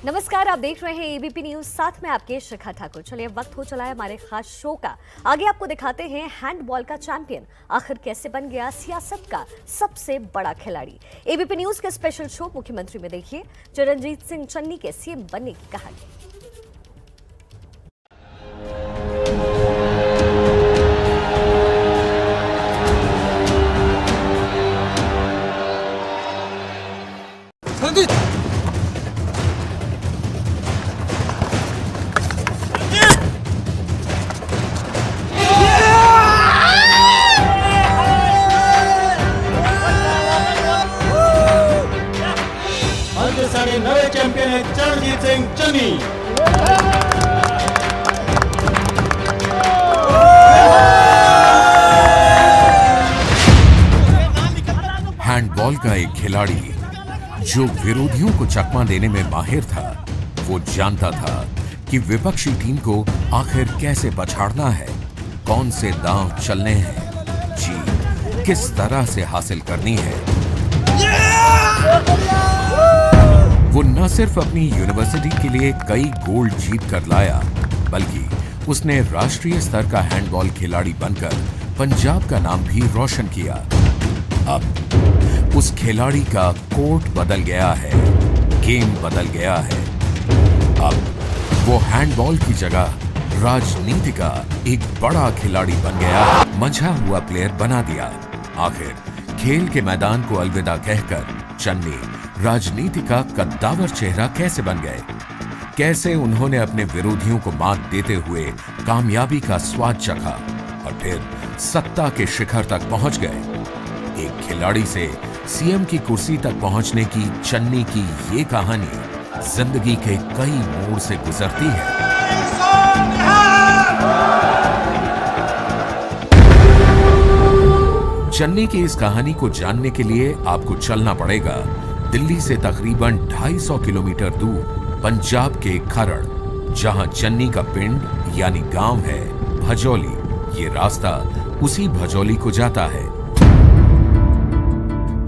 नमस्कार, आप देख रहे हैं एबीपी न्यूज, साथ में आपके शिखा ठाकुर। चलिए, वक्त हो चला है हमारे खास शो का। आगे आपको दिखाते हैं हैंडबॉल का चैंपियन आखिर कैसे बन गया सियासत का सबसे बड़ा खिलाड़ी। एबीपी न्यूज के स्पेशल शो मुख्यमंत्री में देखिए चरणजीत सिंह चन्नी के सीएम बनने की कहानी। सारे नवे चैंपियन है चरणजीत सिंह चन्नी। हैंडबॉल का एक खिलाड़ी जो विरोधियों को चकमा देने में माहिर था, वो जानता था कि विपक्षी टीम को आखिर कैसे पछाड़ना है, कौन से दांव चलने हैं, जीत किस तरह से हासिल करनी है। वो न सिर्फ अपनी यूनिवर्सिटी के लिए कई गोल्ड जीत कर लाया, बल्कि उसने राष्ट्रीय स्तर का हैंडबॉल खिलाड़ी बनकर पंजाब का नाम भी रोशन किया। अब उस खिलाड़ी का कोर्ट बदल गया है, गेम बदल गया है। अब वो हैंडबॉल की जगह राजनीति का एक बड़ा खिलाड़ी बन गया, मंझा हुआ प्लेयर बना दिया। आखिर खेल के मैदान को अलविदा कहकर चन्नी राजनीति का कद्दावर चेहरा कैसे बन गए? कैसे उन्होंने अपने विरोधियों को मात देते हुए कामयाबी का स्वाद चखा और फिर सत्ता के शिखर तक पहुंच गए? एक खिलाड़ी से सीएम की कुर्सी तक पहुंचने की चन्नी की ये कहानी जिंदगी के कई मोड़ से गुजरती है। चन्नी की इस कहानी को जानने के लिए आपको चलना पड़ेगा दिल्ली से तकरीबन 250 किलोमीटर दूर पंजाब के खरड़, जहां चन्नी का पिंड यानी गांव है भजौली। ये रास्ता उसी भजौली को जाता है।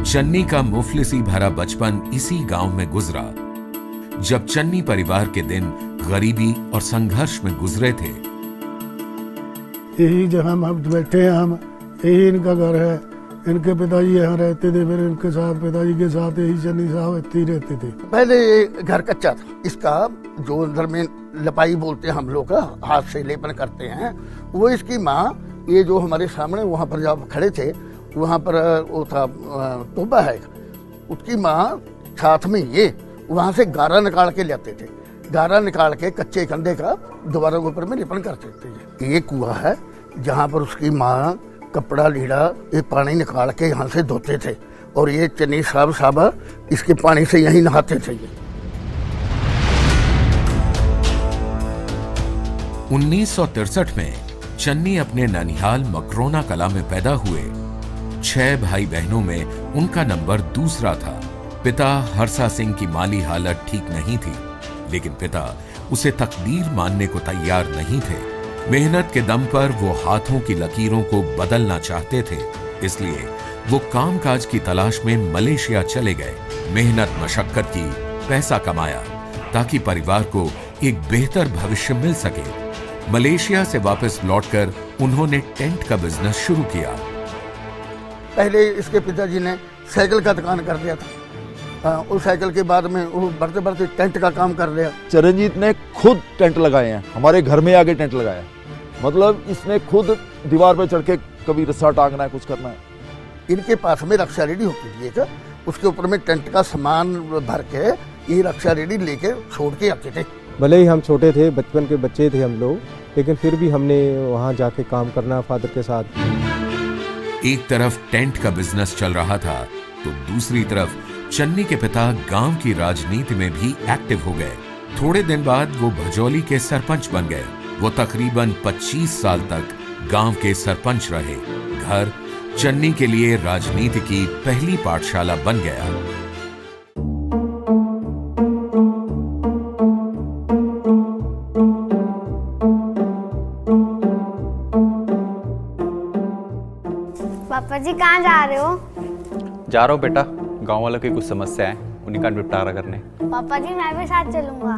चन्नी का मुफलिसी भरा बचपन इसी गांव में गुजरा। जब चन्नी परिवार के दिन गरीबी और संघर्ष में गुजरे थे। यही जहां हम बैठे हैं, हम यही इनका घर है। इनके पिताजी यहाँ रहते थे, फिर इनके साथ पिताजी के साथ यही चन्नी साहब इतने ही रहते थे। पहले ये घर कच्चा था। इसका जो अंदर में लपाई बोलते हैं हम लोग, हाथ से लेपन करते हैं, वो इसकी माँ, ये जो हमारे सामने वहाँ पर जब खड़े थे, वहाँ पर वो था टोबा है, उसकी माँ साथ में ये वहाँ से गारा निकाल के लाते थे। गारा निकाल के कच्चे कंधे का दोबारा ऊपर में लेपन करते थे। ये कुआं है जहाँ पर उसकी माँ कपड़ा लीड़ा ये पानी निकाल के यहाँ से धोते थे, और ये चन्नी साहब इसके पानी से यहीं नहाते थे। 1963 में चन्नी अपने ननिहाल मकरोना कला में पैदा हुए। 6 भाई बहनों में उनका नंबर दूसरा था। पिता हरसा सिंह की माली हालत ठीक नहीं थी, लेकिन पिता उसे तकदीर मानने को तैयार नहीं थे। मेहनत के दम पर वो हाथों की लकीरों को बदलना चाहते थे, इसलिए वो कामकाज की तलाश में मलेशिया चले गए। मेहनत मशक्कत की, पैसा कमाया ताकि परिवार को एक बेहतर भविष्य मिल सके। मलेशिया से वापस लौटकर उन्होंने टेंट का बिजनेस शुरू किया। पहले इसके पिताजी ने साइकिल का दुकान कर दिया था। उस साइकिल के बाद में वो बढ़ते बढ़ते टेंट का काम कर लिया। चरणजीत ने खुद टेंट लगाए हैं, हमारे घर में आगे टेंट लगाया। मतलब इसने खुद दीवार पर चढ़ के कभी रस्सा टांगना है, कुछ करना है। इनके पास में रक्षा रेडी होती थी एक, उसके ऊपर में टेंट का सामान भर के ये रक्षा रेडी लेके छोड़ के आते थे। भले ही हम छोटे थे, बचपन के बच्चे थे हम लोग, लेकिन फिर भी हमने वहाँ जाके काम करना फादर के साथ। एक तरफ टेंट का बिजनेस चल रहा था, तो दूसरी तरफ चन्नी के पिता गांव की राजनीति में भी एक्टिव हो गए। थोड़े दिन बाद वो भजौली के सरपंच बन गए। वो तकरीबन 25 साल तक गांव के सरपंच रहे। घर चन्नी के लिए राजनीति की पहली पाठशाला बन गया। पापा जी कहाँ जा रहे हो? जा रहा हूँ बेटा, गांव वालों की कुछ समस्या है, अपनी का निपटारा करने। पापा जी मैं भी साथ चलूंगा।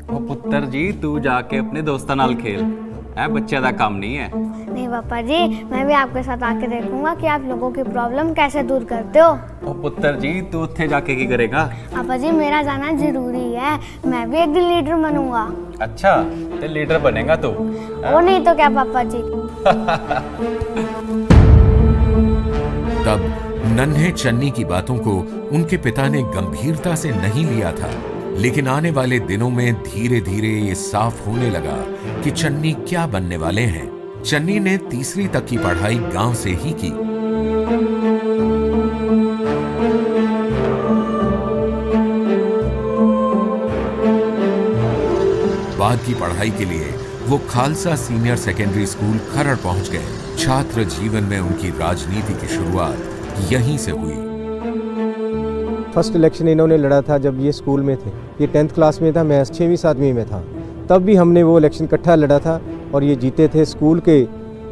ओ पुत्र जी तू जाके अपने दोस्तां नाल खेल, है बच्चे का काम नहीं है। नहीं पापा जी, मैं भी आपके साथ आके देखूंगा कि आप लोगों की प्रॉब्लम कैसे दूर करते हो। ओ पुत्र जी तू उत्थे जाके की करेगा? पापा जी मेरा जाना जरूरी है, मैं भी एक दिन लीडर बनूंगा। अच्छा ते लीडर बनेगा तू? वो नहीं तो क्या पापा जी। तब नन्हे चन्नी की बातों को उनके पिता ने गंभीरता से नहीं लिया था, लेकिन आने वाले दिनों में धीरे धीरे ये साफ होने लगा कि चन्नी क्या बनने वाले हैं। चन्नी ने तीसरी तक की पढ़ाई गांव से ही की। बाद की पढ़ाई के लिए वो खालसा सीनियर सेकेंडरी स्कूल खरड़ पहुंच गए। छात्र जीवन में उनकी राजनीति की शुरुआत यहीं से हुई। फर्स्ट इलेक्शन इन्होंने लड़ा था जब ये स्कूल में थे। ये 10th क्लास में था, मैं 6वीं 7वीं में था। तब भी हमने वो इलेक्शन इकट्ठा लड़ा था और ये जीते थे, स्कूल के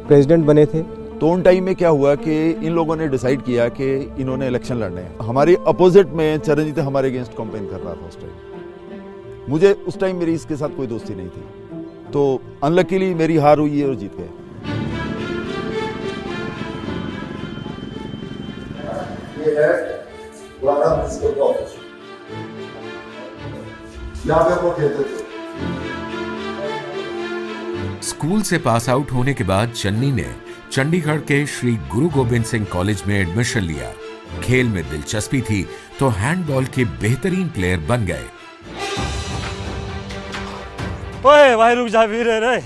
प्रेसिडेंट बने थे। तो उन टाइम में क्या हुआ कि इन लोगों ने डिसाइड किया कि इन्होंने इलेक्शन लड़ने हैं। हमारे अपोजिट में चरणजीत हमारे अगेंस्ट कैंपेन कर रहा था उस टाइम। मुझे उस टाइम मेरी इसके साथ कोई दोस्ती नहीं थी, तो अनलकीली मेरी हार हुई है और जीत गए। ये है वादा प्रिंसिपल का ऑफिस, यहाँ पे हम लोग खेलते थे। स्कूल से पास आउट होने के बाद चन्नी ने चंडीगढ़ के श्री गुरु गोबिंद सिंह कॉलेज में एडमिशन लिया। खेल में दिलचस्पी थी तो हैंडबॉल के बेहतरीन प्लेयर बन गए। ओए भाई रुक जा वीर रे।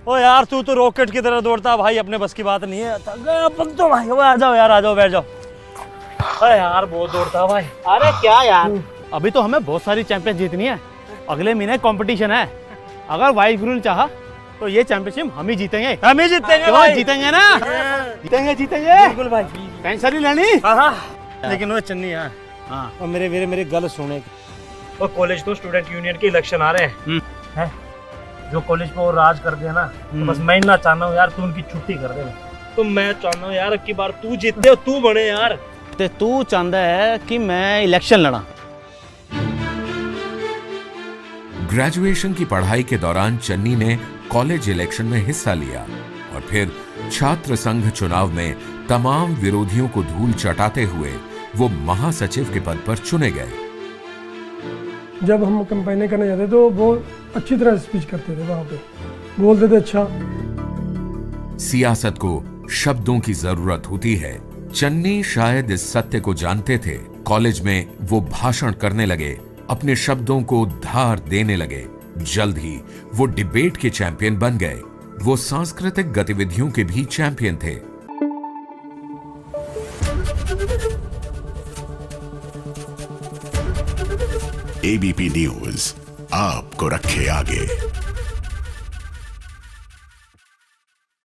ओ यार तू तो रॉकेट की तरह दौड़ता भाई, अपने बस की बात नहीं है। अपन तो भाई आ जाओ यार, आ जाओ बैठ जाओ। अरे यार बहुत दौड़ता भाई। अरे क्या यार, अभी तो हमें बहुत सारी चैंपियन जीतनी है। अगले महीने कंपटीशन है। अगर वाइस गुरु ने चाहा तो ये चैंपियनशिप हम ही जीतेंगे। हम ही जीतेंगे भाई। जीतेंगे ना? जीतेंगे जीतेंगे बिल्कुल भाई। टेंशन नहीं लेनी। लेकिन वो चन्नी यार, हाँ और मेरे गल सुने। वो कॉलेज तो स्टूडेंट यूनियन के इलेक्शन आ रहे हैं। जो कॉलेज पे वो राज कर दिया ना, तो बस मैं ना चाहना हूँ यार तू उनकी छुट्टी कर दे। तो मैं चाहना हूँ यार की बार तू जीते हो, तू बने यार। ते तू चाहता है कि मैं इलेक्शन लड़ा? ग्रेजुएशन की पढ़ाई के दौरान चन्नी ने कॉलेज इलेक्शन में हिस्सा लिया और फिर छात्र संघ चुनाव में तमाम विरोधियों को धूल चटाते हुए वो महासचिव के पद पर चुने गए। जब हम कैंपेनिंग करने जाते तो बहुत अच्छी तरह स्पीच करते थे, वहां पे बोलते थे अच्छा। सियासत को शब्दों की जरूरत होती है। चन्नी शायद इस सत्य को जानते थे। कॉलेज में वो भाषण करने लगे, अपने शब्दों को धार देने लगे। जल्द ही वो डिबेट के चैंपियन बन गए। वो सांस्कृतिक गतिविधियों के भी चैंपियन थे। एबीपी न्यूज आपको रखे आगे।